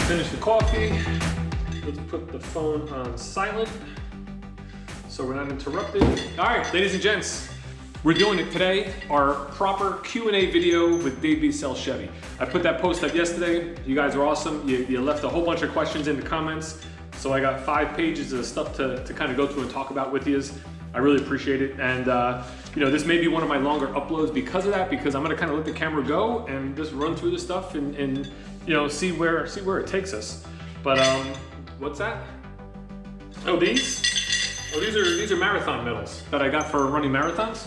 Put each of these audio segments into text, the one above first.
Finish the coffee. Let's put the phone on silent so we're not interrupted. All right, ladies and gents, we're doing it today, our proper Q&A video with Dave B. Sells Chevy. I put that post up yesterday. You guys are awesome. You left a whole bunch of questions in the comments. So I got 5 pages of stuff to kind of go through and talk about with you. I really appreciate it. And you know, this may be one of my longer uploads because of that, because I'm gonna kind of let the camera go and just run through the stuff and you know, see where it takes us. But what's that? Oh, these? Oh, these are marathon medals that I got for running marathons.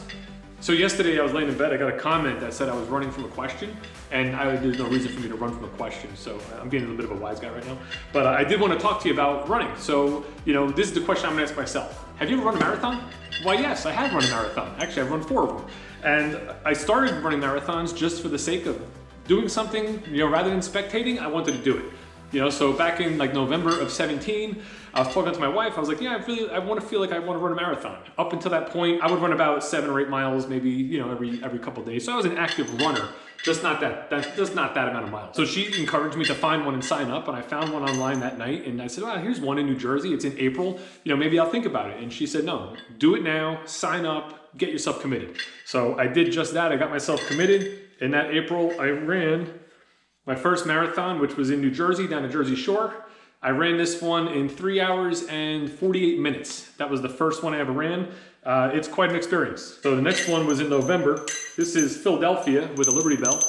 So yesterday I was laying in bed, I got a comment that said I was running from a question, and there's no reason for me to run from a question, so I'm getting a little bit of a wise guy right now. But I did want to talk to you about running. So, you know, this is the question I'm gonna ask myself. Have you ever run a marathon? Why, yes, I have run a marathon. Actually, I've run 4 of them. And I started running marathons just for the sake of doing something, you know, rather than spectating, I wanted to do it. You know, so back in like November of 17, I was talking to my wife. I was like, yeah, I want to feel like I want to run a marathon. Up until that point, I would run about 7 or 8 miles, maybe, you know, every couple of days. So I was an active runner, just not that amount of miles. So she encouraged me to find one and sign up, and I found one online that night. And I said, well, here's one in New Jersey. It's in April. You know, maybe I'll think about it. And she said, no, do it now. Sign up. Get yourself committed. So I did just that. I got myself committed. In that April, I ran my first marathon, which was in New Jersey, down the Jersey Shore. I ran this one in 3 hours and 48 minutes. That was the first one I ever ran. It's quite an experience. So the next one was in November. This is Philadelphia with a Liberty Bell.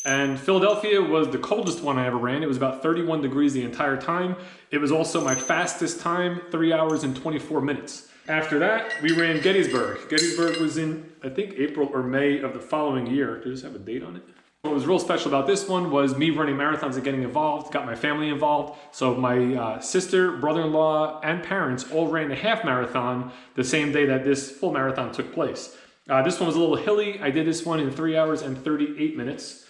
And Philadelphia was the coldest one I ever ran. It was about 31 degrees the entire time. It was also my fastest time, 3 hours and 24 minutes. After that, we ran Gettysburg. Gettysburg was in, I think, April or May of the following year. Does this have a date on it? What was real special about this one was me running marathons and getting involved, got my family involved. So my sister, brother-in-law, and parents all ran a half marathon the same day that this full marathon took place. This one was a little hilly. I did this one in 3 hours and 38 minutes.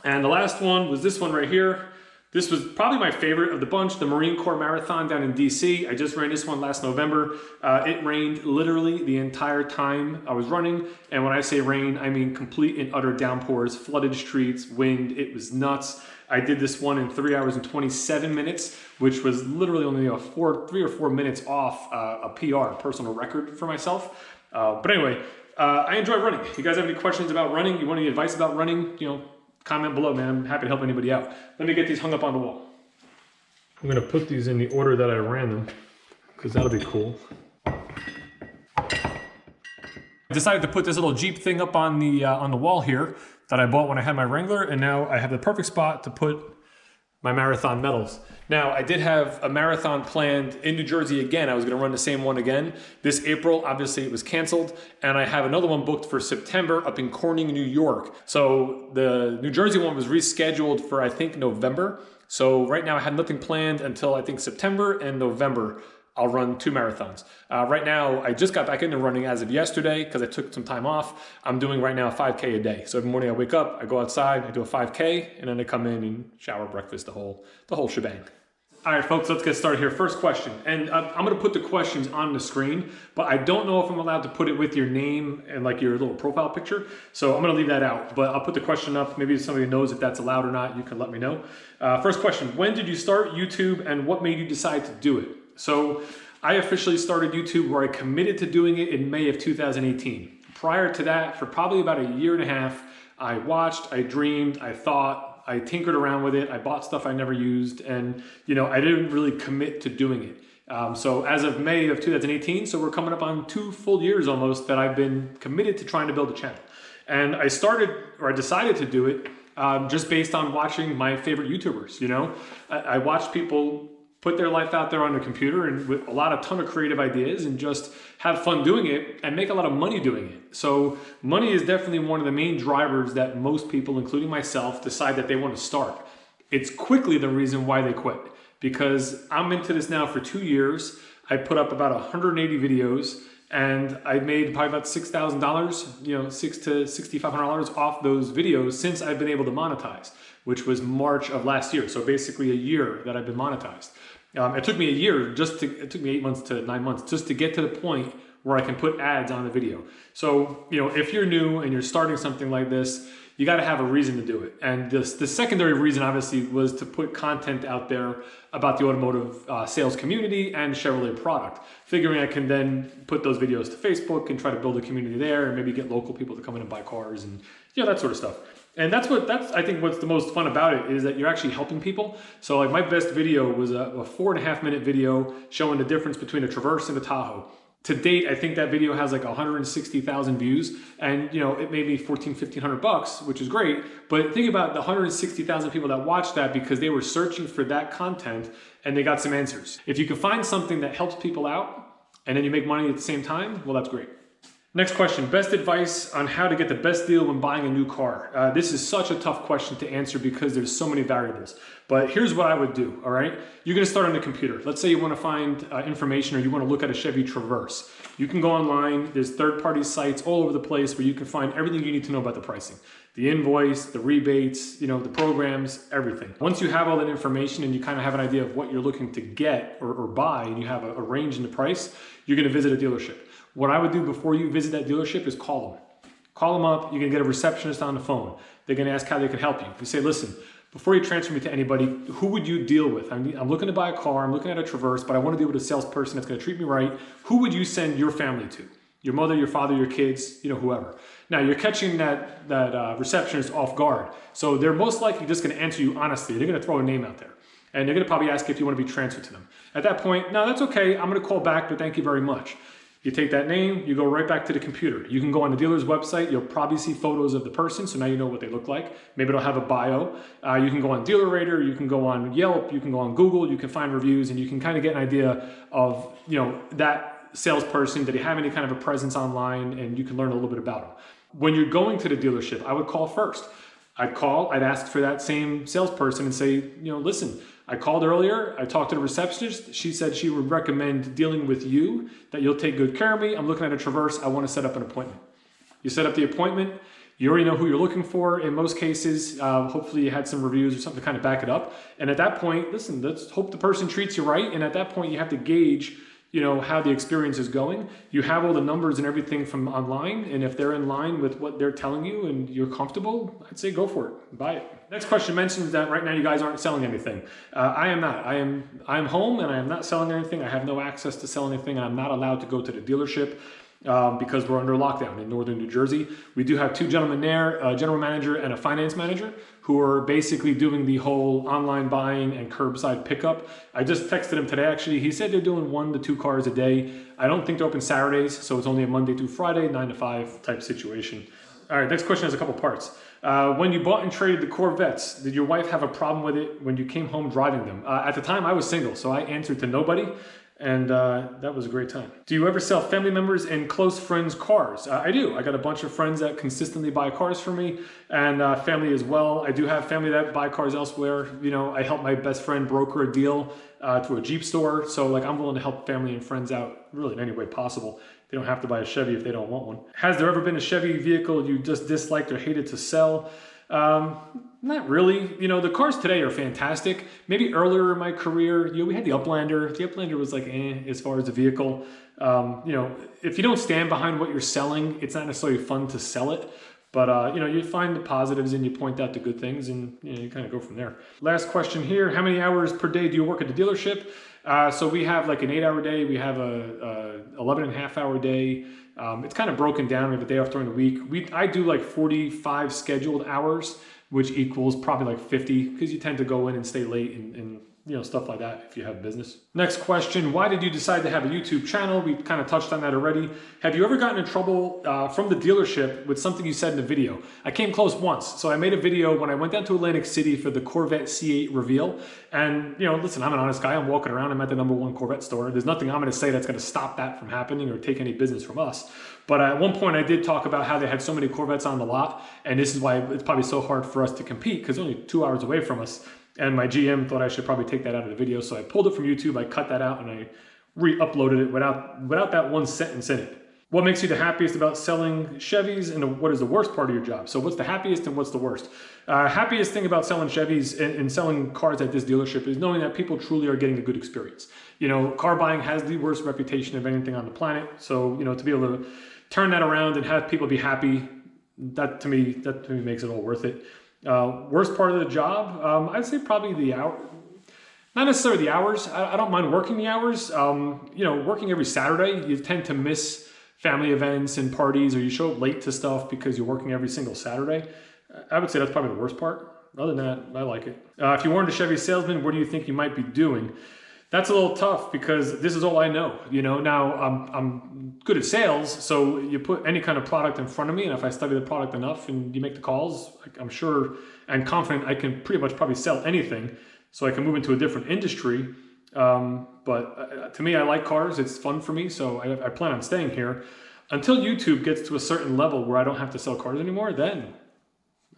And the last one was this one right here. This was probably my favorite of the bunch, the Marine Corps Marathon down in DC. I just ran this one last November. It rained literally the entire time I was running. And when I say rain, I mean complete and utter downpours, flooded streets, wind. It was nuts. I did this one in 3 hours and 27 minutes, which was literally only 3 or 4 minutes off a PR, personal record for myself. But anyway, I enjoy running. If you guys have any questions about running, you want any advice about running, you know, comment below, man. I'm happy to help anybody out. Let me get these hung up on the wall. I'm gonna put these in the order that I ran them, because that'll be cool. I decided to put this little Jeep thing up on the wall here that I bought when I had my Wrangler, and now I have the perfect spot to put my marathon medals. Now, I did have a marathon planned in New Jersey again. I was gonna run the same one again. This April, obviously it was canceled, and I have another one booked for September up in Corning, New York. So the New Jersey one was rescheduled for, I think, November. So right now I had nothing planned until I think September and November. I'll run 2 marathons. Right now, I just got back into running as of yesterday because I took some time off. I'm doing right now a 5K a day. So every morning I wake up, I go outside, I do a 5K, and then I come in and shower, breakfast, the whole shebang. All right, folks, let's get started here. First question, and I'm gonna put the questions on the screen, but I don't know if I'm allowed to put it with your name and like your little profile picture, so I'm gonna leave that out, but I'll put the question up. Maybe if somebody knows if that's allowed or not, you can let me know. First question, when did you start YouTube and what made you decide to do it? So I officially started YouTube where I committed to doing it in May of 2018. Prior to that, for probably about a year and a half, I watched, I dreamed, I thought, I tinkered around with it. I bought stuff I never used, and you know, I didn't really commit to doing it. So as of May of 2018, so we're coming up on 2 full years almost that I've been committed to trying to build a channel. And I decided to do it just based on watching my favorite YouTubers. You know, I watched people put their life out there on the computer and with a ton of creative ideas and just have fun doing it and make a lot of money doing it. So money is definitely one of the main drivers that most people, including myself, decide that they want to start. It's quickly the reason why they quit, because I'm into this now for 2 years. I put up about 180 videos and I made probably about $6,000, you know, $600 to $6,500 off those videos since I've been able to monetize, which was March of last year. So basically a year that I've been monetized. It took me a year, it took me 8 months to 9 months just to get to the point where I can put ads on the video. So, you know, if you're new and you're starting something like this, you got to have a reason to do it. And the secondary reason, obviously, was to put content out there about the automotive sales community and Chevrolet product, figuring I can then put those videos to Facebook and try to build a community there and maybe get local people to come in and buy cars and, you know, that sort of stuff. And that's I think what's the most fun about it is that you're actually helping people. So like my best video was a 4.5-minute video showing the difference between a Traverse and a Tahoe. To date, I think that video has like 160,000 views, and you know, it made me $1,500, which is great. But think about the 160,000 people that watched that because they were searching for that content and they got some answers. If you can find something that helps people out and then you make money at the same time, well, that's great. Next question, best advice on how to get the best deal when buying a new car. This is such a tough question to answer because there's so many variables, but here's what I would do, all right? You're gonna start on the computer. Let's say you wanna find information or you wanna look at a Chevy Traverse. You can go online, there's third-party sites all over the place where you can find everything you need to know about the pricing. The invoice, the rebates, you know, the programs, everything. Once you have all that information and you kind of have an idea of what you're looking to get or buy, and you have a range in the price, you're gonna visit a dealership. What I would do before you visit that dealership is call them. Call them up, you're gonna get a receptionist on the phone. They're gonna ask how they can help you. You say, listen, before you transfer me to anybody, who would you deal with? I'm looking to buy a car, I'm looking at a Traverse, but I wanna deal with a salesperson that's gonna treat me right. Who would you send your family to? Your mother, your father, your kids, you know, whoever. Now you're catching that receptionist off guard. So they're most likely just gonna answer you honestly. They're gonna throw a name out there. And they're gonna probably ask if you wanna be transferred to them. At that point, no, that's okay, I'm gonna call back, but thank you very much. You take that name, you go right back to the computer. You can go on the dealer's website, you'll probably see photos of the person, so now you know what they look like. Maybe it'll have a bio. You can go on DealerRater, you can go on Yelp, you can go on Google, you can find reviews, and you can kind of get an idea of, you know, that salesperson, did he have any kind of a presence online, and you can learn a little bit about him. When you're going to the dealership, I would call first. I'd ask for that same salesperson and say, you know, listen, I called earlier, I talked to the receptionist, she said she would recommend dealing with you, that you'll take good care of me, I'm looking at a Traverse, I want to set up an appointment. You set up the appointment, you already know who you're looking for in most cases, hopefully you had some reviews or something to kind of back it up, and at that point, listen, let's hope the person treats you right, and at that point you have to gauge, you know, how the experience is going. You have all the numbers and everything from online, and if they're in line with what they're telling you and you're comfortable, I'd say go for it, buy it. Next question mentions that right now you guys aren't selling anything. I am not. I am home and I am not selling anything. I have no access to sell anything. I'm not allowed to go to the dealership because we're under lockdown in northern New Jersey. We do have two gentlemen there, a general manager and a finance manager, who are basically doing the whole online buying and curbside pickup. I just texted him today, actually. He said they're doing 1 to 2 cars a day. I don't think they're open Saturdays, so it's only a Monday through Friday, 9 to 5 type situation. All right, next question has a couple parts. When you bought and traded the Corvettes, did your wife have a problem with it when you came home driving them? At the time, I was single, so I answered to nobody. And that was a great time. Do you ever sell family members and close friends cars? I do. I got a bunch of friends that consistently buy cars for me, and family as well. I do have family that buy cars elsewhere. You know, I help my best friend broker a deal through a Jeep store. So like, I'm willing to help family and friends out really in any way possible. They don't have to buy a Chevy if they don't want one. Has there ever been a Chevy vehicle you just disliked or hated to sell? Not really. You know, the cars today are fantastic. Maybe earlier in my career, you know, we had the Uplander. The Uplander was like, as far as the vehicle. You know, if you don't stand behind what you're selling, it's not necessarily fun to sell it. But, you know, you find the positives and you point out the good things and, you know, you kind of go from there. Last question here. How many hours per day do you work at the dealership? So we have like an 8-hour day. We have a 11.5-hour day. It's kind of broken down. We have a day off during the week. I do like 45 scheduled hours, which equals probably like 50 because you tend to go in and stay late and you know, stuff like that if you have business. Next question, why did you decide to have a YouTube channel? We kind of touched on that already. Have you ever gotten in trouble from the dealership with something you said in the video? I came close once. So I made a video when I went down to Atlantic City for the Corvette C8 reveal. And, you know, listen, I'm an honest guy. I'm walking around. I'm at the #1 Corvette store. There's nothing I'm going to say that's going to stop that from happening or take any business from us. But at one point I did talk about how they had so many Corvettes on the lot. And this is why it's probably so hard for us to compete because only 2 hours away from us. And my GM thought I should probably take that out of the video. So I pulled it from YouTube, I cut that out, and I re-uploaded it without that one sentence in it. What makes you the happiest about selling Chevys, and what is the worst part of your job? So what's the happiest and what's the worst? Happiest thing about selling Chevys and selling cars at this dealership is knowing that people truly are getting a good experience. You know, car buying has the worst reputation of anything on the planet. So, you know, to be able to turn that around and have people be happy, that to me makes it all worth it. Worst part of the job, I'd say probably the hour. Not necessarily the hours. I don't mind working the hours. You know, working every Saturday, you tend to miss family events and parties, or you show up late to stuff because you're working every single Saturday. I would say that's probably the worst part. Other than that, I like it. If you weren't a Chevy salesman, what do you think you might be doing? That's a little tough because this is all I know. You know, now I'm good at sales, so you put any kind of product in front of me, and if I study the product enough and you make the calls, I'm sure and confident I can pretty much probably sell anything, so I can move into a different industry. But to me, I like cars. It's fun for me, so I plan on staying here. Until YouTube gets to a certain level where I don't have to sell cars anymore, then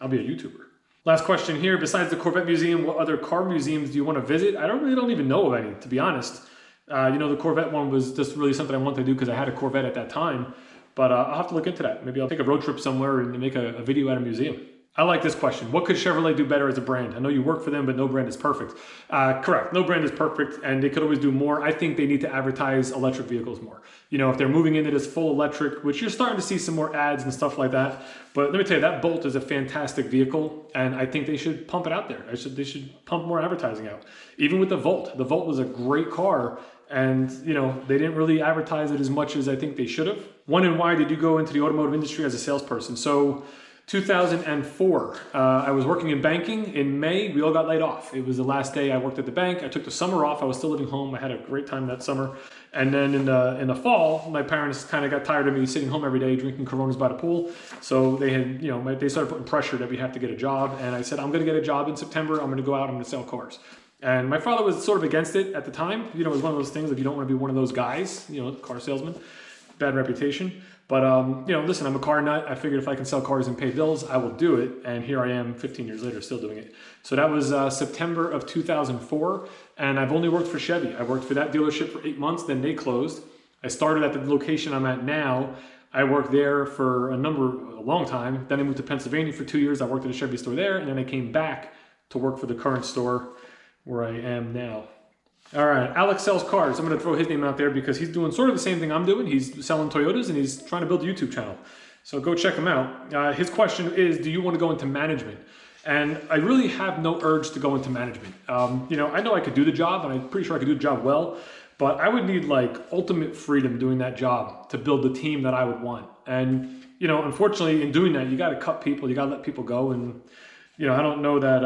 I'll be a YouTuber. Last question here. Besides the Corvette Museum, what other car museums do you want to visit? I don't even know of any, to be honest. You know, the Corvette one was just really something I wanted to do because I had a Corvette at that time. But I'll have to look into that. Maybe I'll take a road trip somewhere and make a video at a museum. I like this question. What could Chevrolet do better as a brand? I know you work for them, but no brand is perfect. Correct. No brand is perfect, and they could always do more. I think they need to advertise electric vehicles more. You know, if they're moving into this full electric, which you're starting to see some more ads and stuff like that. But let me tell you, that Bolt is a fantastic vehicle, and I think they should pump it out there. They should pump more advertising out. Even with the Volt. The Volt was a great car, and you know, they didn't really advertise it as much as I think they should have. When and why did you go into the automotive industry as a salesperson? So 2004, I was working in banking. In May, we all got laid off. It was the last day I worked at the bank. I took the summer off. I was still living home. I had a great time that summer. And then in the fall, my parents kind of got tired of me sitting home every day drinking Coronas by the pool. So they had, you know, they started putting pressure that we have to get a job. And I said, I'm going to get a job in September. I'm going to go out. I'm going to sell cars. And my father was sort of against it at the time. You know, it was one of those things if you don't want to be one of those guys, you know, car salesman, bad reputation. But, you know, listen, I'm a car nut. I figured if I can sell cars and pay bills, I will do it. And here I am 15 years later, still doing it. So that was September of 2004. And I've only worked for Chevy. I worked for that dealership for 8 months. Then they closed. I started at the location I'm at now. I worked there for a long time. Then I moved to Pennsylvania for 2 years. I worked at a Chevy store there. And then I came back to work for the current store where I am now. All right, Alex Sells Cars. I'm going to throw his name out there because he's doing sort of the same thing I'm doing. He's selling Toyotas and he's trying to build a YouTube channel. So go check him out. His question is, do you want to go into management? And I really have no urge to go into management. You know, I know I could do the job, and I'm pretty sure I could do the job well, but I would need like ultimate freedom doing that job to build the team that I would want. And, you know, unfortunately in doing that, you got to cut people, you got to let people go. And, you know, I don't know that,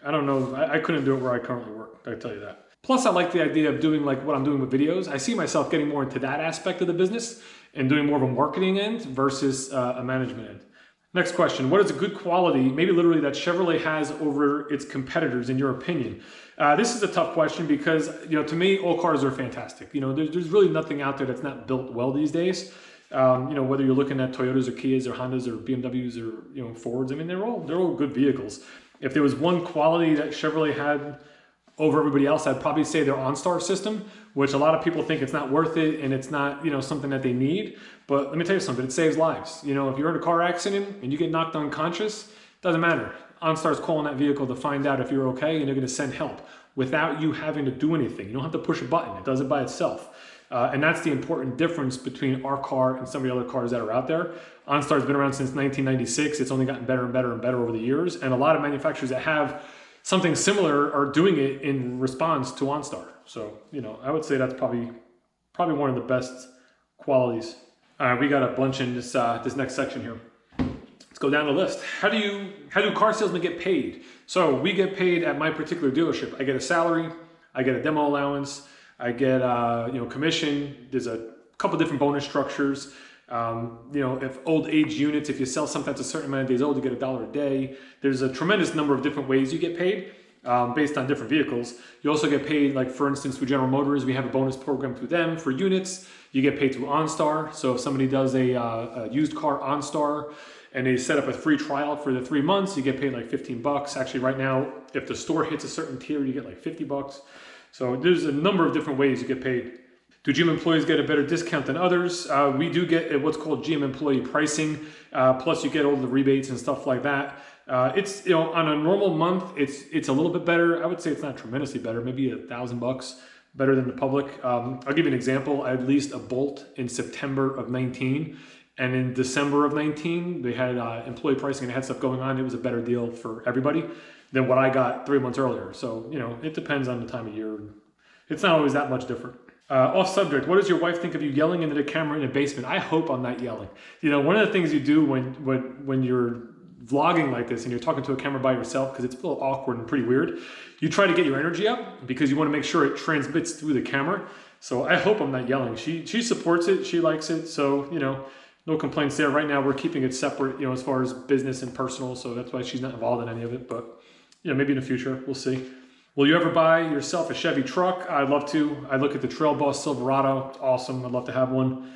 I couldn't do it where I currently work, I tell you that. Plus, I like the idea of doing like what I'm doing with videos. I see myself getting more into that aspect of the business and doing more of a marketing end versus a management end. Next question, what is a good quality, maybe literally that Chevrolet has over its competitors in your opinion? This is a tough question because, you know, to me, all cars are fantastic. You know, there's really nothing out there that's not built well these days. You know, whether you're looking at Toyotas or Kias or Hondas or BMWs or, you know, Fords, I mean, they're all good vehicles. If there was one quality that Chevrolet had over everybody else, I'd probably say their OnStar system, which a lot of people think it's not worth it and it's not, you know, something that they need. But let me tell you something, it saves lives. You know, if you're in a car accident and you get knocked unconscious, doesn't matter. OnStar's calling that vehicle to find out if you're okay, and they're going to send help without you having to do anything. You don't have to push a button. It does it by itself. And that's the important difference between our car and some of the other cars that are out there. OnStar's been around since 1996. It's only gotten better and better and better over the years. And a lot of manufacturers that have something similar are doing it in response to OnStar. So, you know, I would say that's probably one of the best qualities. All right, we got a bunch in this next section here. Let's go down the list. How do car salesmen get paid? So we get paid at my particular dealership. I get a salary, I get a demo allowance, I get you know, commission. There's a couple different bonus structures. You know, if old age units, if you sell something that's a certain amount of days old, you get $1 a day. There's a tremendous number of different ways you get paid based on different vehicles. You also get paid, like for instance, through General Motors, we have a bonus program through them for units. You get paid through OnStar. So if somebody does a used car OnStar and they set up a free trial for the 3 months, you get paid like 15 bucks. Actually, right now, if the store hits a certain tier, you get like 50 bucks. So there's a number of different ways you get paid. Do GM employees get a better discount than others? We do get what's called GM employee pricing, plus you get all the rebates and stuff like that. It's, you know, on a normal month, it's a little bit better. I would say it's not tremendously better, maybe $1,000 better than the public. I'll give you an example. I leased a Bolt in September of 19, and in December of 19, they had employee pricing and they had stuff going on. It was a better deal for everybody than what I got 3 months earlier. So, you know, it depends on the time of year. It's not always that much different. Off subject, what does your wife think of you yelling into the camera in the basement? I hope I'm not yelling. You know, one of the things you do when you're vlogging like this and you're talking to a camera by yourself, because it's a little awkward and pretty weird, you try to get your energy up because you want to make sure it transmits through the camera. So I hope I'm not yelling. She supports it, she likes it, so, you know, no complaints there. Right now we're keeping it separate, you know, as far as business and personal, so that's why she's not involved in any of it, but, you know, maybe in the future, we'll see. Will you ever buy yourself a Chevy truck? I'd love to. I look at the Trail Boss Silverado. It's awesome. I'd love to have one.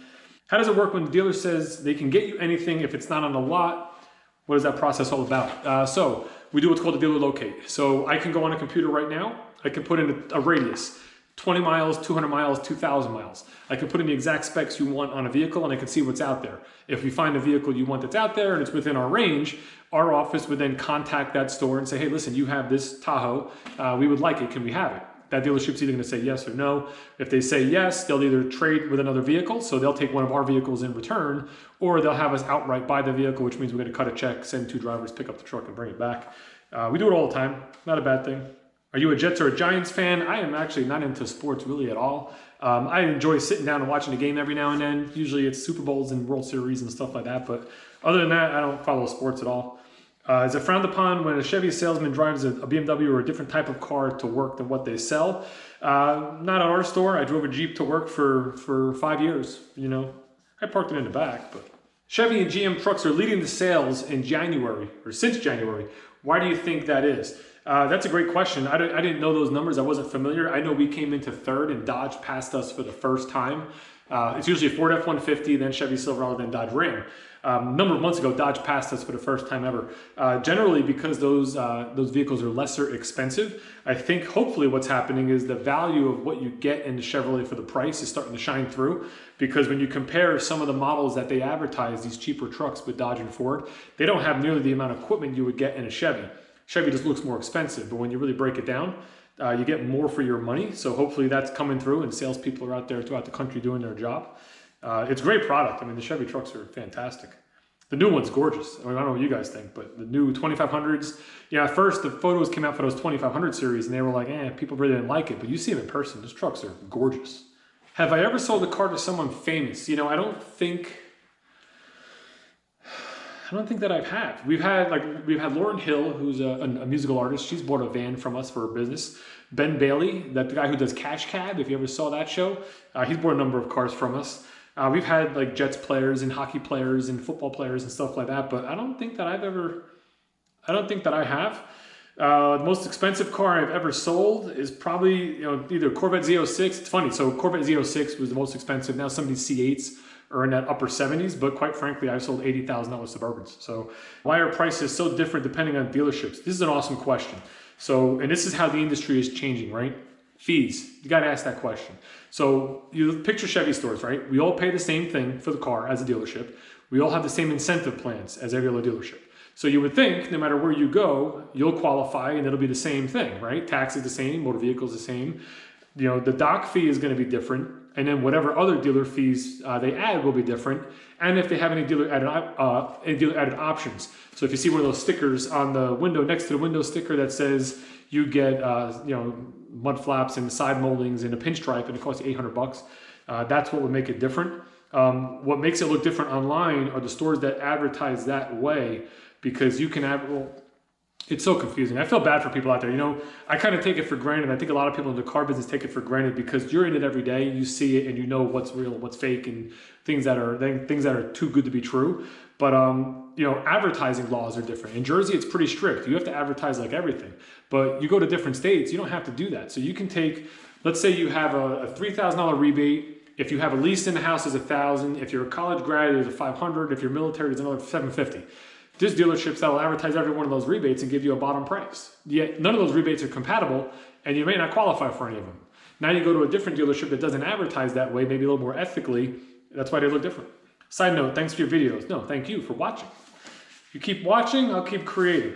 How does it work when the dealer says they can get you anything if it's not on the lot? What is that process all about? So we do what's called a dealer locate. So I can go on a computer right now. I can put in a radius, 20 miles, 200 miles, 2,000 miles. I can put in the exact specs you want on a vehicle and I can see what's out there. If we find a vehicle you want that's out there and it's within our range, our office would then contact that store and say, hey, listen, you have this Tahoe. We would like it. Can we have it? That dealership's either going to say yes or no. If they say yes, they'll either trade with another vehicle, so they'll take one of our vehicles in return, or they'll have us outright buy the vehicle, which means we're going to cut a check, send 2 drivers, pick up the truck, and bring it back. We do it all the time. Not a bad thing. Are you a Jets or a Giants fan? I am actually not into sports really at all. I enjoy sitting down and watching a game every now and then. Usually it's Super Bowls and World Series and stuff like that, but other than that, I don't follow sports at all. Is it frowned upon when a Chevy salesman drives a BMW or a different type of car to work than what they sell? Not at our store. I drove a Jeep to work for 5 years. You know, I parked it in the back. But Chevy and GM trucks are leading the sales in January, or since January. Why do you think that is? That's a great question. I didn't know those numbers. I wasn't familiar. I know we came into third and Dodge passed us for the first time. It's usually a Ford F-150, then Chevy Silverado, then Dodge Ram. A number of months ago, Dodge passed us for the first time ever. Generally, because those vehicles are lesser expensive, I think hopefully what's happening is the value of what you get in the Chevrolet for the price is starting to shine through. Because when you compare some of the models that they advertise, these cheaper trucks with Dodge and Ford, they don't have nearly the amount of equipment you would get in a Chevy. Chevy just looks more expensive, but when you really break it down, you get more for your money. So hopefully that's coming through and salespeople are out there throughout the country doing their job. It's a great product. I mean, the Chevy trucks are fantastic. The new one's gorgeous. I mean, I don't know what you guys think, but the new 2500s, yeah, at first the photos came out for those 2500 series and they were like, people really didn't like it, but you see them in person, those trucks are gorgeous. Have I ever sold a car to someone famous? You know, I don't think that I've had. We've had Lauryn Hill, who's a musical artist. She's bought a van from us for her business. Ben Bailey, that guy who does Cash Cab, if you ever saw that show, he's bought a number of cars from us. We've had like Jets players and hockey players and football players and stuff like that, but I don't think that I have. The most expensive car I've ever sold is probably, you know, either Corvette Z06. It's funny. So Corvette Z06 was the most expensive. Now some of these C8s are in that upper 70s, but quite frankly, I've sold $80,000 Suburbans. So why are prices so different depending on dealerships? This is an awesome question. So, and this is how the industry is changing, right? Fees, you got to ask that question. So you picture Chevy stores, right? We all pay the same thing for the car as a dealership. We all have the same incentive plans as every other dealership. So you would think no matter where you go, you'll qualify and it'll be the same thing, right? Tax is the same, motor vehicle is the same. You know, the doc fee is going to be different. And then whatever other dealer fees they add will be different. And if they have any dealer added options. So if you see one of those stickers on the window, next to the window sticker that says you get, mud flaps and side moldings and a pinstripe and it costs you $800, that's what would make it different. What makes it look different online are the stores that advertise that way, because you can have, well, it's so confusing. I feel bad for people out there. You know, I kind of take it for granted. I think a lot of people in the car business take it for granted because you're in it every day. You see it and you know what's real, what's fake, and things that are too good to be true. But advertising laws are different. In Jersey, it's pretty strict. You have to advertise like everything. But you go to different states, you don't have to do that. So you can take, let's say you have a $3,000 rebate. If you have a lease in the house, it's $1,000. If you're a college grad, it's $500. If you're military, it's another $750. There's dealerships that will advertise every one of those rebates and give you a bottom price. Yet none of those rebates are compatible, and you may not qualify for any of them. Now you go to a different dealership that doesn't advertise that way, maybe a little more ethically. That's why they look different. Side note, thanks for your videos. No, thank you for watching. If you keep watching, I'll keep creating.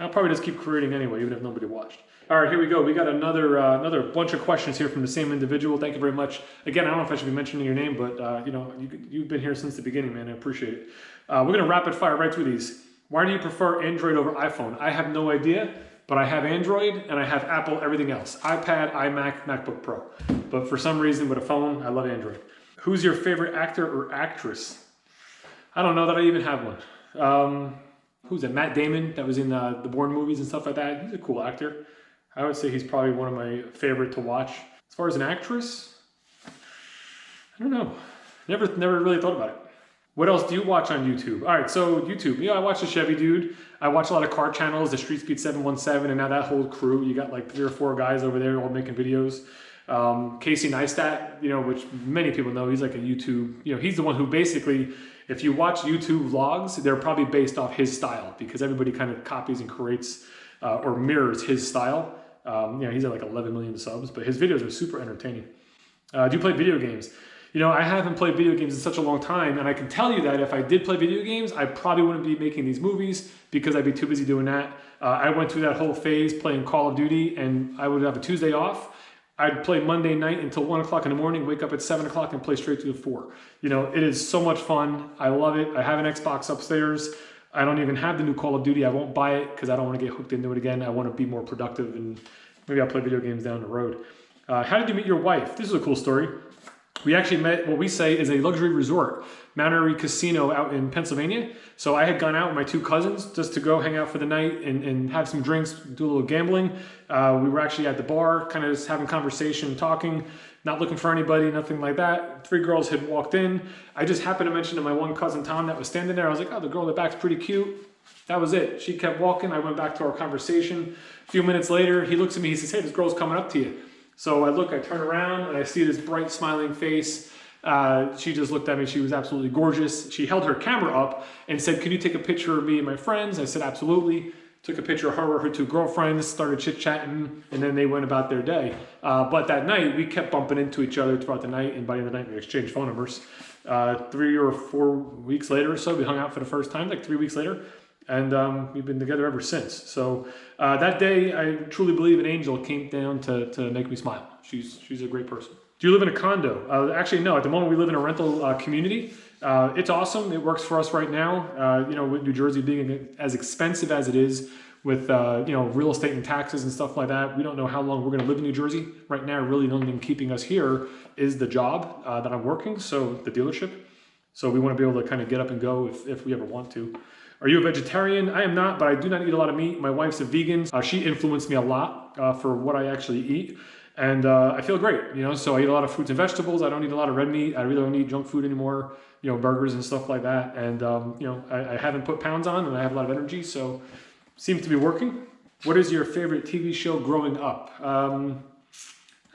I'll probably just keep creating anyway, even if nobody watched. All right, here we go. We got another bunch of questions here from the same individual. Thank you very much. Again, I don't know if I should be mentioning your name, but you know, you've been here since the beginning, man. I appreciate it. We're gonna rapid fire right through these. Why do you prefer Android over iPhone? I have no idea, but I have Android and I have Apple, everything else. iPad, iMac, MacBook Pro. But for some reason with a phone, I love Android. Who's your favorite actor or actress? I don't know that I even have one. Who's that? Matt Damon, that was in the Bourne movies and stuff like that. He's a cool actor. I would say he's probably one of my favorite to watch. As far as an actress, I don't know. Never really thought about it. What else do you watch on YouTube? All right, so YouTube. I watch the Chevy Dude. I watch a lot of car channels, the Street Speed 717, and now that whole crew. You got like 3 or 4 guys over there all making videos. Casey Neistat, which many people know, he's like a YouTube, he's the one who basically, if you watch YouTube vlogs, they're probably based off his style because everybody kind of copies and creates or mirrors his style. He's at like 11 million subs, but his videos are super entertaining. Do you play video games? I haven't played video games in such a long time, and I can tell you that if I did play video games, I probably wouldn't be making these movies because I'd be too busy doing that. I went through that whole phase playing Call of Duty, and I would have a Tuesday off. I'd play Monday night until 1 o'clock in the morning, wake up at 7 o'clock and play straight through to 4. It is so much fun. I love it. I have an Xbox upstairs. I don't even have the new Call of Duty. I won't buy it because I don't want to get hooked into it again. I want to be more productive, and maybe I'll play video games down the road. How did you meet your wife? This is a cool story. We actually met what we say is a luxury resort, Mount Airy Casino out in Pennsylvania. So I had gone out with my 2 cousins just to go hang out for the night and have some drinks, do a little gambling. We were actually at the bar, kind of just having conversation, talking, not looking for anybody, nothing like that. 3 girls had walked in. I just happened to mention to my one cousin, Tom, that was standing there. I was like, oh, the girl in the back's pretty cute. That was it. She kept walking. I went back to our conversation. A few minutes later, he looks at me. He says, hey, this girl's coming up to you. So I turn around, and I see this bright, smiling face. She just looked at me. She was absolutely gorgeous. She held her camera up and said, can you take a picture of me and my friends? I said, absolutely. Took a picture of her with her 2 girlfriends, started chit-chatting, and then they went about their day. But that night, we kept bumping into each other throughout the night, and by the end of the night, we exchanged phone numbers. 3 or 4 weeks later or so, we hung out for the first time, like 3 weeks later. And we've been together ever since. So that day, I truly believe an angel came down to make me smile. She's a great person. Do you live in a condo? Actually, no. At the moment, we live in a rental community. It's awesome. It works for us right now. With New Jersey being as expensive as it is with real estate and taxes and stuff like that, we don't know how long we're going to live in New Jersey. Right now, really the only thing keeping us here is the job that I'm working, so the dealership. So we want to be able to kind of get up and go if we ever want to. Are you a vegetarian? I am not, but I do not eat a lot of meat. My wife's a vegan. She influenced me a lot for what I actually eat. And I feel great, so I eat a lot of fruits and vegetables. I don't eat a lot of red meat. I really don't eat junk food anymore, burgers and stuff like that. And, I haven't put pounds on, and I have a lot of energy, so seems to be working. What is your favorite TV show growing up? I don't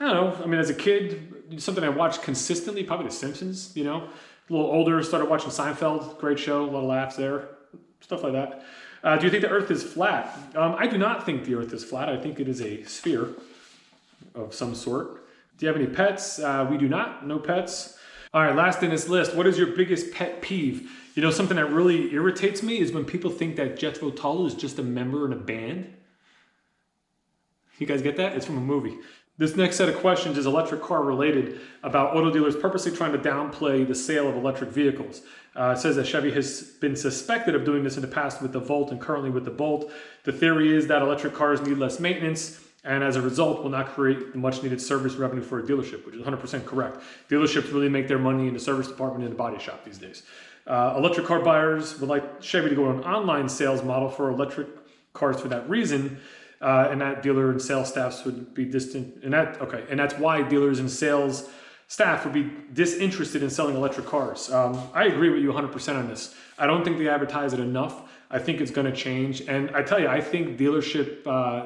know. I mean, as a kid, something I watched consistently, probably The Simpsons, A little older, started watching Seinfeld. Great show, a lot of laughs there. Stuff like that. Do you think the Earth is flat? I do not think the Earth is flat. I think it is a sphere of some sort. Do you have any pets? We do not. No pets. All right, last in this list. What is your biggest pet peeve? Something that really irritates me is when people think that Jethro Tull is just a member in a band. You guys get that? It's from a movie. This next set of questions is electric car related, about auto dealers purposely trying to downplay the sale of electric vehicles. It says that Chevy has been suspected of doing this in the past with the Volt and currently with the Bolt. The theory is that electric cars need less maintenance and as a result will not create the much needed service revenue for a dealership, which is 100% correct. Dealerships really make their money in the service department and the body shop these days. Electric car buyers would like Chevy to go on an online sales model for electric cars for that reason. And that dealer and sales staffs would be distant, and that's why dealers and sales staff would be disinterested in selling electric cars. I agree with you 100% on this. I don't think they advertise it enough. I think it's going to change, and I tell you, I think dealership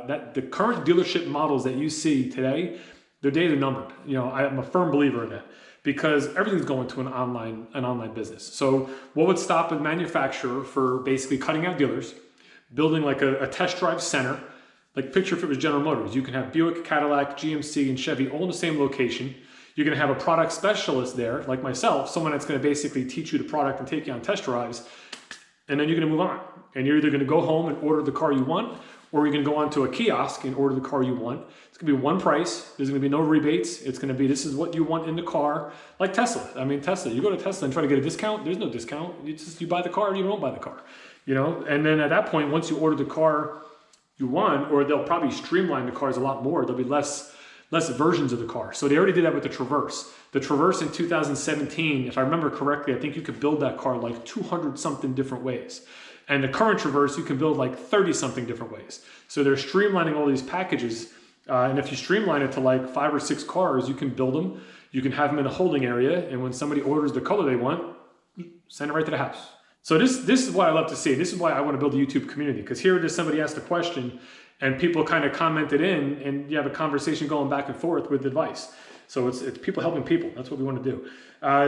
that the current dealership models that you see today, their days are numbered. I'm a firm believer in that because everything's going to an online business. So what would stop a manufacturer for basically cutting out dealers, building like a test drive center, Like picture if it was General Motors. You can have Buick, Cadillac, GMC, and Chevy all in the same location. You're gonna have a product specialist there, like myself, someone that's gonna basically teach you the product and take you on test drives, and then you're gonna move on. And you're either gonna go home and order the car you want, or you're gonna go onto a kiosk and order the car you want. It's gonna be one price, there's gonna be no rebates, it's gonna be this is what you want in the car, like Tesla. I mean, Tesla, you go to Tesla and try to get a discount, there's no discount. You buy the car or you don't buy the car, you know? And then at that point, once you order the car you want, or they'll probably streamline the cars a lot more, there'll be less versions of the car. So they already did that with the Traverse. The Traverse in 2017, if I remember correctly, I think you could build that car like 200 something different ways. And the current Traverse, you can build like 30 something different ways. So they're streamlining all these packages. And if you streamline it to like 5 or 6 cars, you can build them. You can have them in a holding area. And when somebody orders the color they want, send it right to the house. So this is what I love to see. This is why I want to build a YouTube community. Because here it is, somebody asked a question and people kind of commented in and you have a conversation going back and forth with advice. So it's people helping people. That's what we want to do.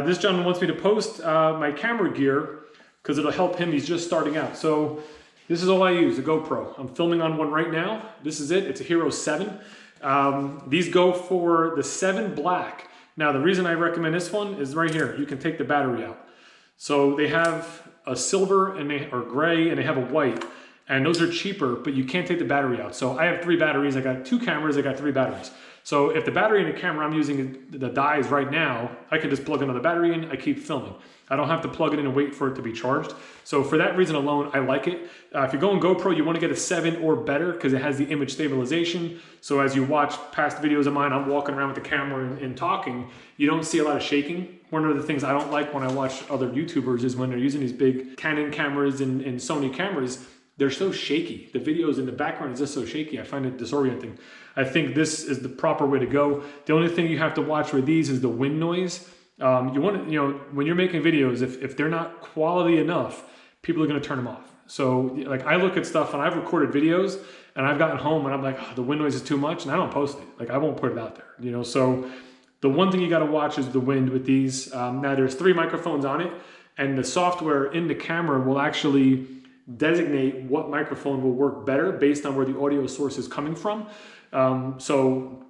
This gentleman wants me to post my camera gear because it'll help him. He's just starting out. So this is all I use, a GoPro. I'm filming on one right now. This is it. It's a Hero 7. These go for the 7 Black. Now, the reason I recommend this one is right here. You can take the battery out. So they have a silver or gray, and they have a white. And those are cheaper, but you can't take the battery out. So I have 3 batteries. I got 2 cameras. I got 3 batteries. So if the battery in the camera I'm using the dies right now, I can just plug another battery in, I keep filming. I don't have to plug it in and wait for it to be charged. So for that reason alone, I like it. If you're going GoPro, you want to get a 7 or better because it has the image stabilization. So as you watch past videos of mine, I'm walking around with the camera and talking, you don't see a lot of shaking. One of the things I don't like when I watch other YouTubers is when they're using these big Canon cameras and Sony cameras, they're so shaky. The videos in the background is just so shaky. I find it disorienting. I think this is the proper way to go. The only thing you have to watch with these is the wind noise. You want to, when you're making videos, if they're not quality enough, people are going to turn them off. So like I look at stuff and I've recorded videos and I've gotten home and I'm like, oh, the wind noise is too much and I don't post it. Like I won't put it out there, So the one thing you got to watch is the wind with these. Now there's 3 microphones on it and the software in the camera will actually designate what microphone will work better based on where the audio source is coming from. So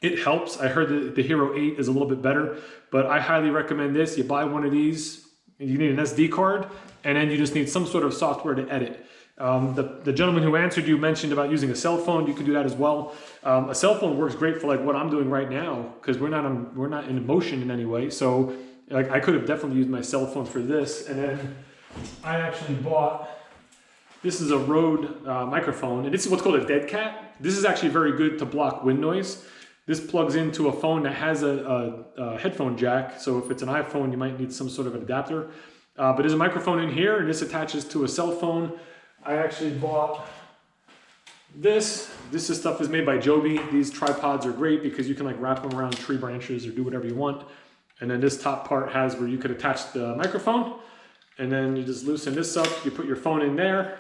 it helps. I heard that the Hero 8 is a little bit better, but I highly recommend this. You buy one of these, you need an SD card, and then you just need some sort of software to edit. The gentleman who answered you mentioned about using a cell phone. You can do that as well. A cell phone works great for like what I'm doing right now because we're not in motion in any way. So like I could have definitely used my cell phone for this, and then I actually bought. This is a Rode microphone, and this is what's called a dead cat. This is actually very good to block wind noise. This plugs into a phone that has a headphone jack, so if it's an iPhone, you might need some sort of an adapter. But there's a microphone in here, and this attaches to a cell phone. I actually bought this. This stuff is made by Joby. These tripods are great because you can like wrap them around tree branches or do whatever you want. And then this top part has where you could attach the microphone, and then you just loosen this up. You put your phone in there,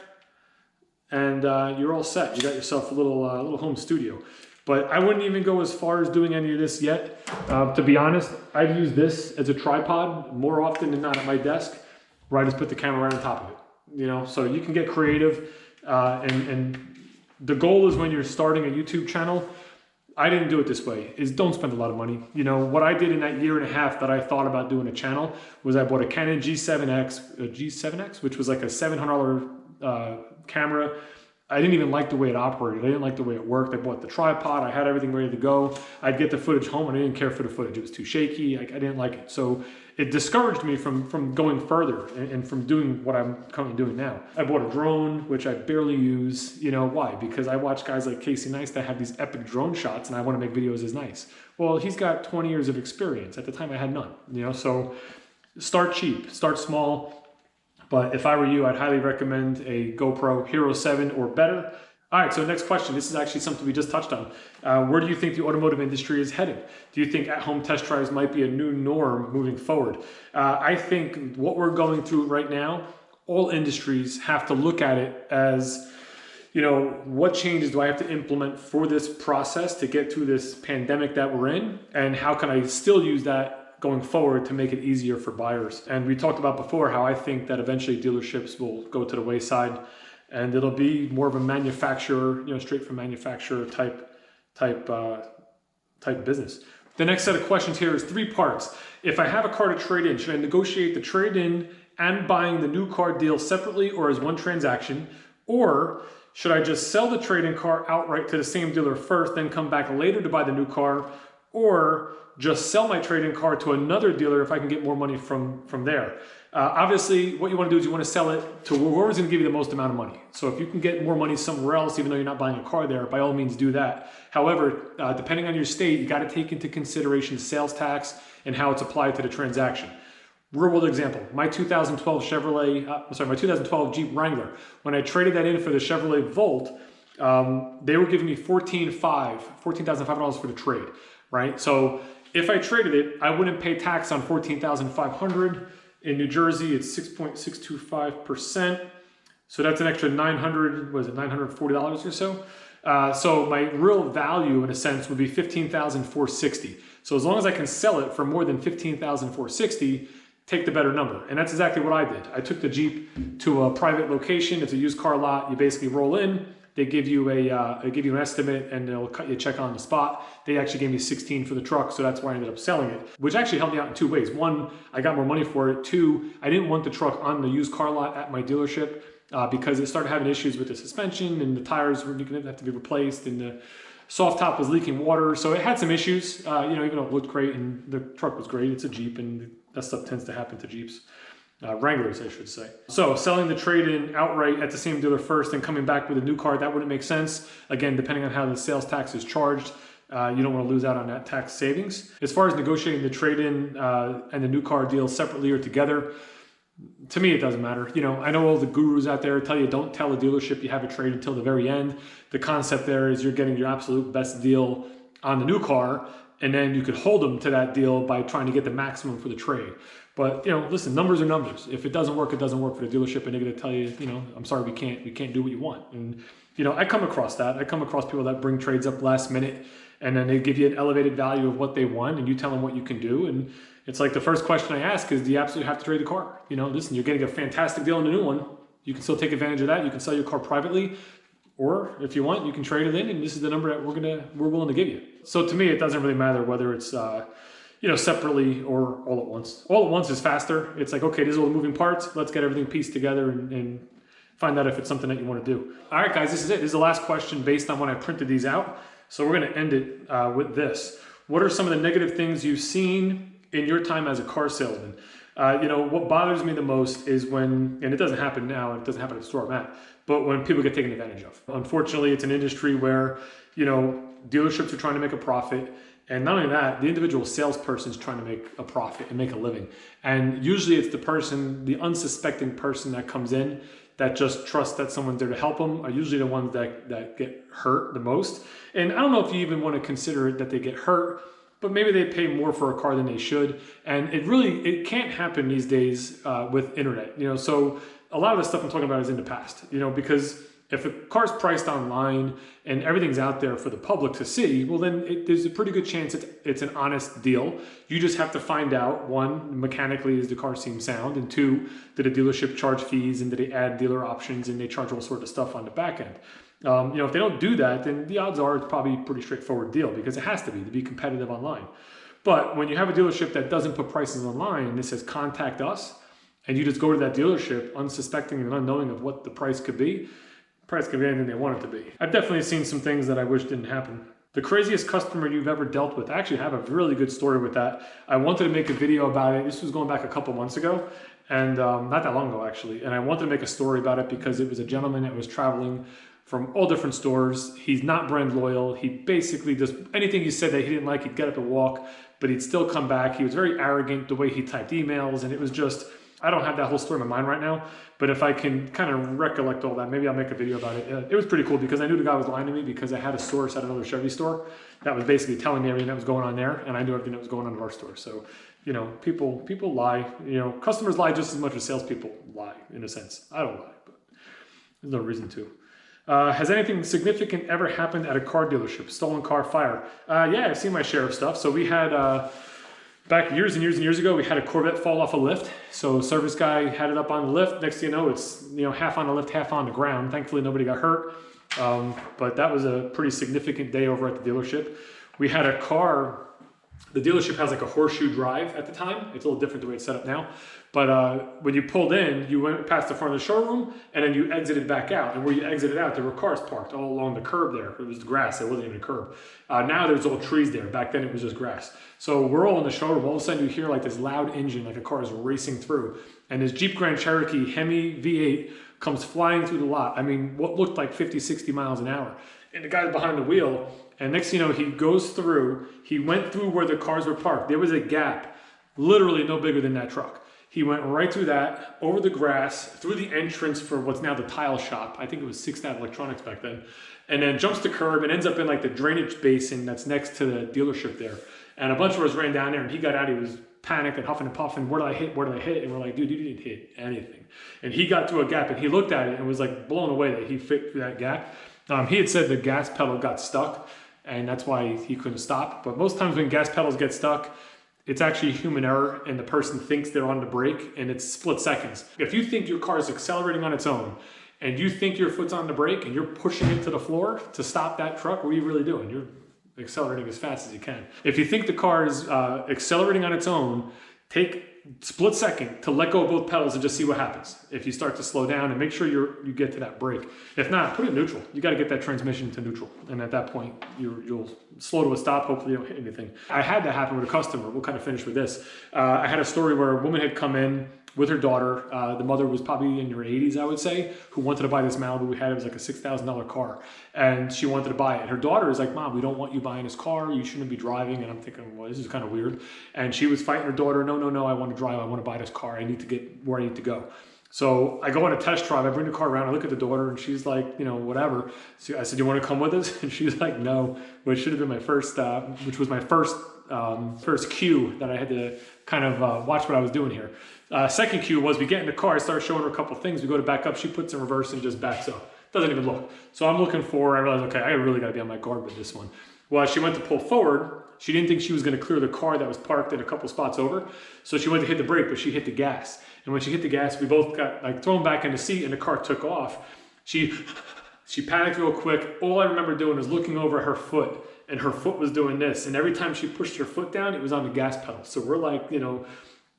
and you're all set. You got yourself a little home studio. But I wouldn't even go as far as doing any of this yet. To be honest, I've used this as a tripod more often than not at my desk, where I just put the camera right on top of it. So you can get creative. And the goal is when you're starting a YouTube channel, I didn't do it this way, is don't spend a lot of money. What I did in that year and a half that I thought about doing a channel was I bought a Canon G7X, which was like a $700 camera. I didn't even like the way it operated. I didn't like the way it worked. I bought the tripod. I had everything ready to go. I'd get the footage home and I didn't care for the footage. It was too shaky. I didn't like it. So it discouraged me from going further and from doing what I'm currently doing now. I bought a drone, which I barely use. Why? Because I watch guys like Casey Neistat have these epic drone shots and I want to make videos as nice. Well, he's got 20 years of experience. At the time I had none, so start cheap, start small. But if I were you, I'd highly recommend a GoPro Hero 7 or better. All right, so next question. This is actually something we just touched on. Where do you think the automotive industry is headed? Do you think at-home test drives might be a new norm moving forward? I think what we're going through right now, all industries have to look at it as, what changes do I have to implement for this process to get through this pandemic that we're in? And how can I still use that going forward to make it easier for buyers? And we talked about before how I think that eventually dealerships will go to the wayside. and it'll be more of a manufacturer, straight from manufacturer type business. The next set of questions here is 3 parts. If I have a car to trade in, should I negotiate the trade-in and buying the new car deal separately or as one transaction? Or should I just sell the trade-in car outright to the same dealer first, then come back later to buy the new car? Or just sell my trade-in car to another dealer if I can get more money from there? Obviously, what you want to do is you want to sell it to whoever's going to give you the most amount of money. So if you can get more money somewhere else, even though you're not buying a car there, by all means do that. However, depending on your state, you got to take into consideration sales tax and how it's applied to the transaction. Real world example, my 2012 my 2012 Jeep Wrangler, when I traded that in for the Chevrolet Volt, they were giving me $14,500 for the trade, right? So if I traded it, I wouldn't pay tax on $14,500. In New Jersey, it's 6.625%. So that's an extra $940 or so. So my real value, in a sense, would be $15,460. So as long as I can sell it for more than $15,460, take the better number. And that's exactly what I did. I took the Jeep to a private location. It's a used car lot. You basically roll in. They give you an estimate and they'll cut you a check on the spot. They actually gave me 16 for the truck, so that's why I ended up selling it, which actually helped me out in 2 ways. 1, I got more money for it. 2, I didn't want the truck on the used car lot at my dealership because it started having issues with the suspension and the tires were going to have to be replaced and the soft top was leaking water. So it had some issues, even though it looked great and the truck was great. It's a Jeep and that stuff tends to happen to Jeeps. Wranglers, I should say. So selling the trade-in outright at the same dealer first and coming back with a new car, that wouldn't make sense. Again, depending on how the sales tax is charged, you don't want to lose out on that tax savings. As far as negotiating the trade-in and the new car deal separately or together, to me, it doesn't matter. I know all the gurus out there tell you don't tell a dealership you have a trade until the very end. The concept there is you're getting your absolute best deal on the new car, and then you could hold them to that deal by trying to get the maximum for the trade. But listen, numbers are numbers. If it doesn't work, it doesn't work for the dealership, and they're going to tell you, I'm sorry, we can't do what you want. And I come across that. I come across people that bring trades up last minute, and then they give you an elevated value of what they want, and you tell them what you can do. And it's like the first question I ask is, do you absolutely have to trade the car? Listen, you're getting a fantastic deal on the new one. You can still take advantage of that. You can sell your car privately, or if you want, you can trade it in, and this is the number that we're willing to give you. So to me, it doesn't really matter whether it's separately or all at once. All at once is faster. It's like, okay, these are all the moving parts. Let's get everything pieced together and find out if it's something that you want to do. All right, guys, this is it. This is the last question based on when I printed these out. So we're going to end it with this. What are some of the negative things you've seen in your time as a car salesman? What bothers me the most is when, and it doesn't happen now, it doesn't happen at the store I'm at, but when people get taken advantage of. Unfortunately, it's an industry where, dealerships are trying to make a profit. And not only that, the individual salesperson is trying to make a profit and make a living. And usually it's the unsuspecting person that comes in that just trusts that someone's there to help them are usually the ones that get hurt the most. And I don't know if you even want to consider it that they get hurt, but maybe they pay more for a car than they should. And it can't happen these days with internet. So a lot of the stuff I'm talking about is in the past, because if a car's priced online and everything's out there for the public to see, well then there's a pretty good chance it's an honest deal. You just have to find out, 1, mechanically does the car seem sound, and 2, did a dealership charge fees and did they add dealer options and they charge all sorts of stuff on the back end. If they don't do that, then the odds are it's probably a pretty straightforward deal because it has to be competitive online. But when you have a dealership that doesn't put prices online and it says contact us, and you just go to that dealership unsuspecting and unknowing of what the price could be, price can be anything they want it to be. I've definitely seen some things that I wish didn't happen. The craziest customer you've ever dealt with. I actually have a really good story with that. I wanted to make a video about it. This was going back a couple months ago, and not that long ago actually. And I wanted to make a story about it because it was a gentleman that was traveling from all different stores. He's not brand loyal. He basically just, anything he said that he didn't like, he'd get up and walk, but he'd still come back. He was very arrogant the way he typed emails, and it was just, I don't have that whole story in my mind right now, but if I can kind of recollect all that, maybe I'll make a video about it. It was pretty cool because I knew the guy was lying to me because I had a source at another Chevy store that was basically telling me everything that was going on there, and I knew everything that was going on at our store. So, people lie. Customers lie just as much as salespeople lie, in a sense. I don't lie, but there's no reason to. Has anything significant ever happened at a car dealership? Stolen car, fire? Yeah, I've seen my share of stuff. So we had Back years and years and years ago, we had a Corvette fall off a lift. So service guy had it up on the lift. Next thing you know, it's half on the lift, half on the ground. Thankfully, nobody got hurt. But that was a pretty significant day over at the dealership. We had a car. The dealership has like a horseshoe drive at the time. It's a little different the way it's set up now. But when you pulled in, you went past the front of the showroom and then you exited back out. And where you exited out, there were cars parked all along the curb there. It was grass, it wasn't even a curb. Now there's all trees there. Back then it was just grass. So we're all in the showroom. All of a sudden you hear like this loud engine, like a car is racing through. And this Jeep Grand Cherokee Hemi V8 comes flying through the lot. I mean, what looked like 50, 60 miles an hour. And the guy's behind the wheel. And next thing you know, he goes through, he went through where the cars were parked. There was a gap, literally no bigger than that truck. He went right through that, over the grass, through the entrance for what's now the tile shop. I think it was 6th Ave Electronics back then. And then jumps the curb and ends up in like the drainage basin that's next to the dealership there. And a bunch of us ran down there and he got out, he was panicked and huffing and puffing. Where did I hit? Where did I hit? And we're like, dude, you didn't hit anything. And he got through a gap and he looked at it and was like blown away that he fit through that gap. He had said the gas pedal got stuck and that's why he couldn't stop. But most times when gas pedals get stuck, it's actually human error and the person thinks they're on the brake and it's split seconds. If you think your car is accelerating on its own and you think your foot's on the brake and you're pushing it to the floor to stop that truck, what are you really doing? You're accelerating as fast as you can. If you think the car is accelerating on its own, take split second to let go of both pedals and just see what happens. If you start to slow down and make sure you get to that brake. If not, put it in neutral. You got to get that transmission to neutral. And at that point, you'll slow to a stop. Hopefully you don't hit anything. I had that happen with a customer. We'll kind of finish with this. I had a story where a woman had come in with her daughter. The mother was probably in her 80s, I would say, who wanted to buy this Malibu we had. It was like a $6,000 car. And she wanted to buy it. Her daughter is like, Mom, we don't want you buying this car. You shouldn't be driving. And I'm thinking, well, this is kind of weird. And she was fighting her daughter. No, I want to drive. I want to buy this car. I need to get where I need to go. So I go on a test drive. I bring the car around. I look at the daughter and she's like, whatever. So I said, you want to come with us? And she's like, no, which should have been my first, which was my first cue that I had to kind of watch what I was doing here. Second cue was we get in the car, I start showing her a couple things. We go to back up, she puts in reverse and just backs up. Doesn't even look. So I'm looking for, I realized, okay, I really got to be on my guard with this one. Well, she went to pull forward. She didn't think she was going to clear the car that was parked in a couple spots over. So she went to hit the brake, but she hit the gas. And when she hit the gas, we both got like thrown back in the seat and the car took off. She panicked real quick. All I remember doing was looking over her foot and her foot was doing this. And every time she pushed her foot down, it was on the gas pedal. So we're like,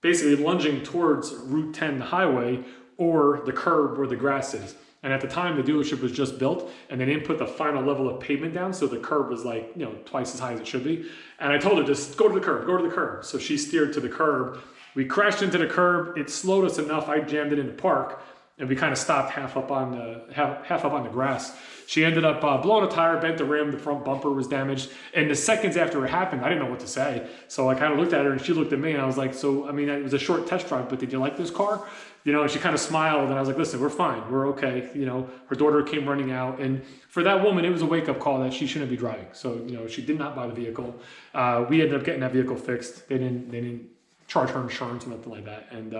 basically lunging towards Route 10, the highway, or the curb where the grass is. And at the time, the dealership was just built, and they didn't put the final level of pavement down, so the curb was like, twice as high as it should be. And I told her, just go to the curb, go to the curb. So she steered to the curb. We crashed into the curb. It slowed us enough. I jammed it into park, and we kind of stopped half up on the grass. She ended up blowing a tire, bent the rim, the front bumper was damaged. And the seconds after it happened, I didn't know what to say. So I kind of looked at her and she looked at me and I was like, it was a short test drive, but did you like this car? And she kind of smiled and I was like, listen, we're fine. We're okay. Her daughter came running out. And for that woman, it was a wake-up call that she shouldn't be driving. So, she did not buy the vehicle. We ended up getting that vehicle fixed. They didn't charge her insurance or nothing like that. And,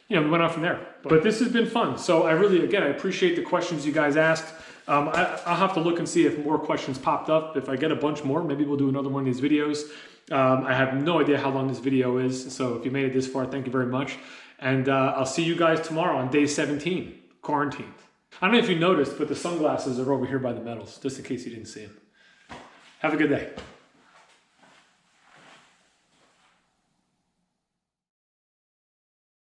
we went on from there. But this has been fun. So I appreciate the questions you guys asked. I'll have to look and see if more questions popped up. If I get a bunch more, maybe we'll do another one of these videos. I have no idea how long this video is. So if you made it this far, thank you very much. And I'll see you guys tomorrow on day 17, quarantined. I don't know if you noticed, but the sunglasses are over here by the metals, just in case you didn't see them. Have a good day.